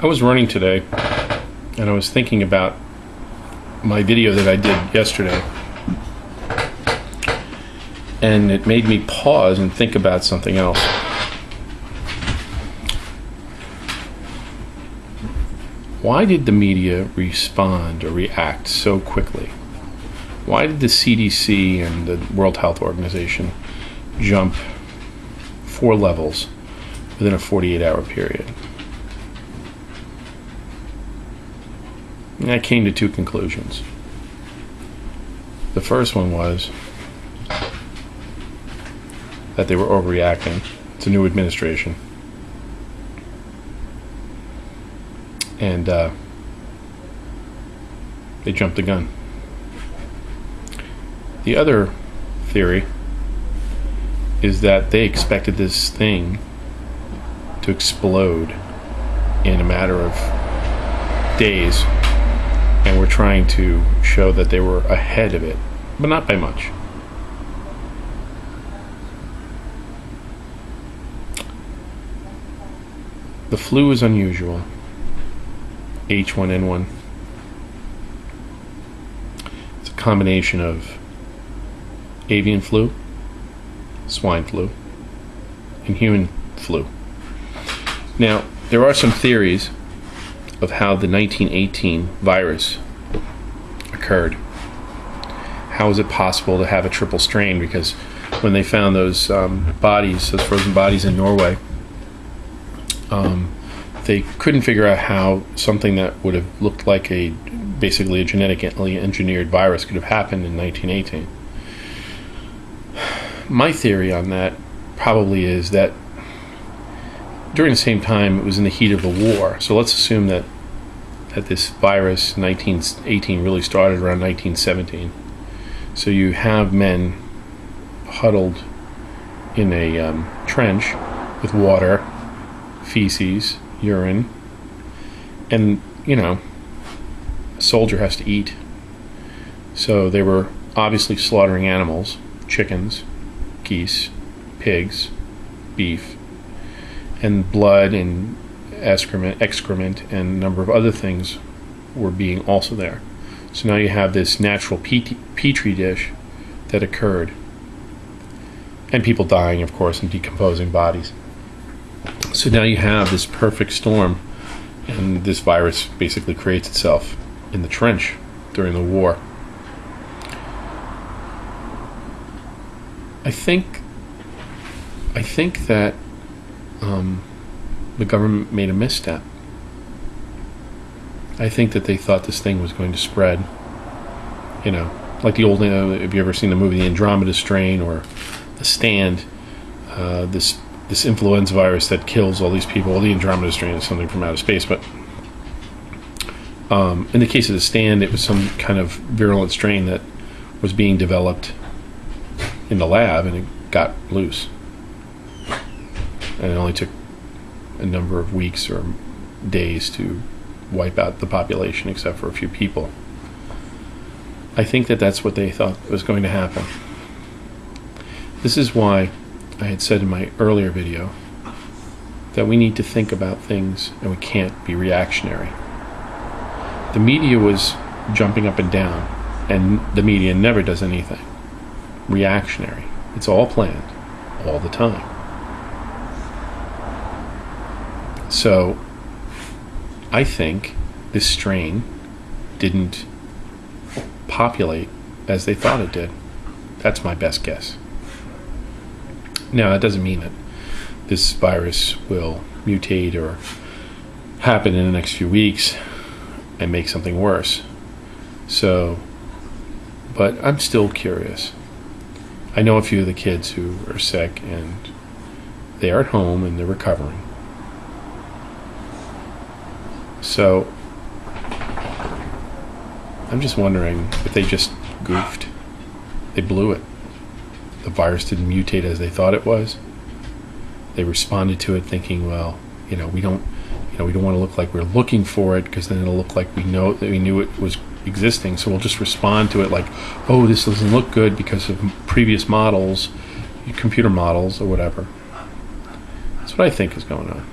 I was running today, and I was thinking about my video that I did yesterday, and it made me pause and think about something else. Why did the media respond or react so quickly? Why did the CDC and the World Health Organization jump 4 levels within a 48-hour period? And I came to 2 conclusions. The first one was that they were overreacting. It's a new administration. And they jumped the gun. The other theory is that they expected this thing to explode in a matter of days, and were trying to show that they were ahead of it, but not by much. The flu is unusual. H1N1. It's a combination of avian flu, swine flu, and human flu. Now, there are some theories of how the 1918 virus occurred. How is it possible to have a triple strain? Because when they found those bodies, those frozen bodies in Norway, they couldn't figure out how something that would have looked like basically a genetically engineered virus could have happened in 1918. My theory on that probably is that during the same time it was in the heat of the war. So let's assume that this virus, 1918, really started around 1917. So you have men huddled in a trench with water, feces, urine, and a soldier has to eat. So they were obviously slaughtering animals, chickens, geese, pigs, beef, and blood and excrement and a number of other things were being also there. So now you have this natural petri dish that occurred, and people dying, of course, and decomposing bodies. So now you have this perfect storm, and this virus basically creates itself in the trench during the war. I think that the government made a misstep. I think that they thought this thing was going to spread, like the old, have you ever seen the movie The Andromeda Strain or The Stand, this influenza virus that kills all these people. Well, the Andromeda Strain is something from outer space, but in the case of The Stand, it was some kind of virulent strain that was being developed in the lab, and it got loose. And it only took a number of weeks or days to wipe out the population except for a few people. I think that that's what they thought was going to happen. This is why I had said in my earlier video that we need to think about things and we can't be reactionary. The media was jumping up and down, and the media never does anything reactionary. It's all planned all the time. So I think this strain didn't populate as they thought it did. That's my best guess. Now, that doesn't mean that this virus will mutate or happen in the next few weeks and make something worse. So, but I'm still curious. I know a few of the kids who are sick, and they are at home and they're recovering. So I'm just wondering if they just goofed. They blew it. The virus didn't mutate as they thought it was. They responded to it thinking, well, we don't want to look like we're looking for it, because then it'll look like we knew it was existing. So we'll just respond to it like, oh, this doesn't look good because of previous models, computer models or whatever. That's what I think is going on.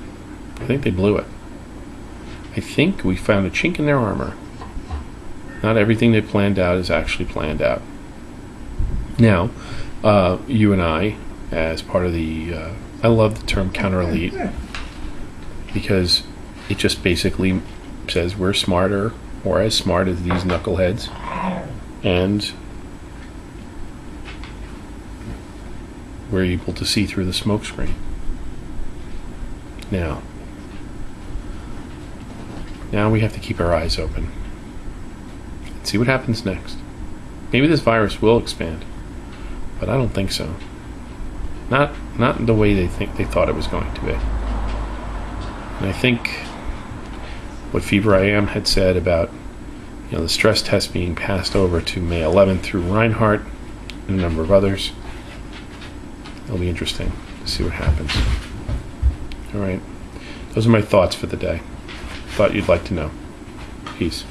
I think they blew it. I think we found a chink in their armor. Not everything they planned out is actually planned out. Now, you and I, as part of the, I love the term counter-elite, because it just basically says we're smarter or as smart as these knuckleheads, and we're able to see through the smoke screen. Now we have to keep our eyes open and see what happens next. Maybe this virus will expand, but I don't think so. Not the way they thought it was going to be. And I think what Fever I Am had said about the stress test being passed over to May 11th through Reinhardt and a number of others, it'll be interesting to see what happens. All right. Those are my thoughts for the day. Thought you'd like to know. Peace.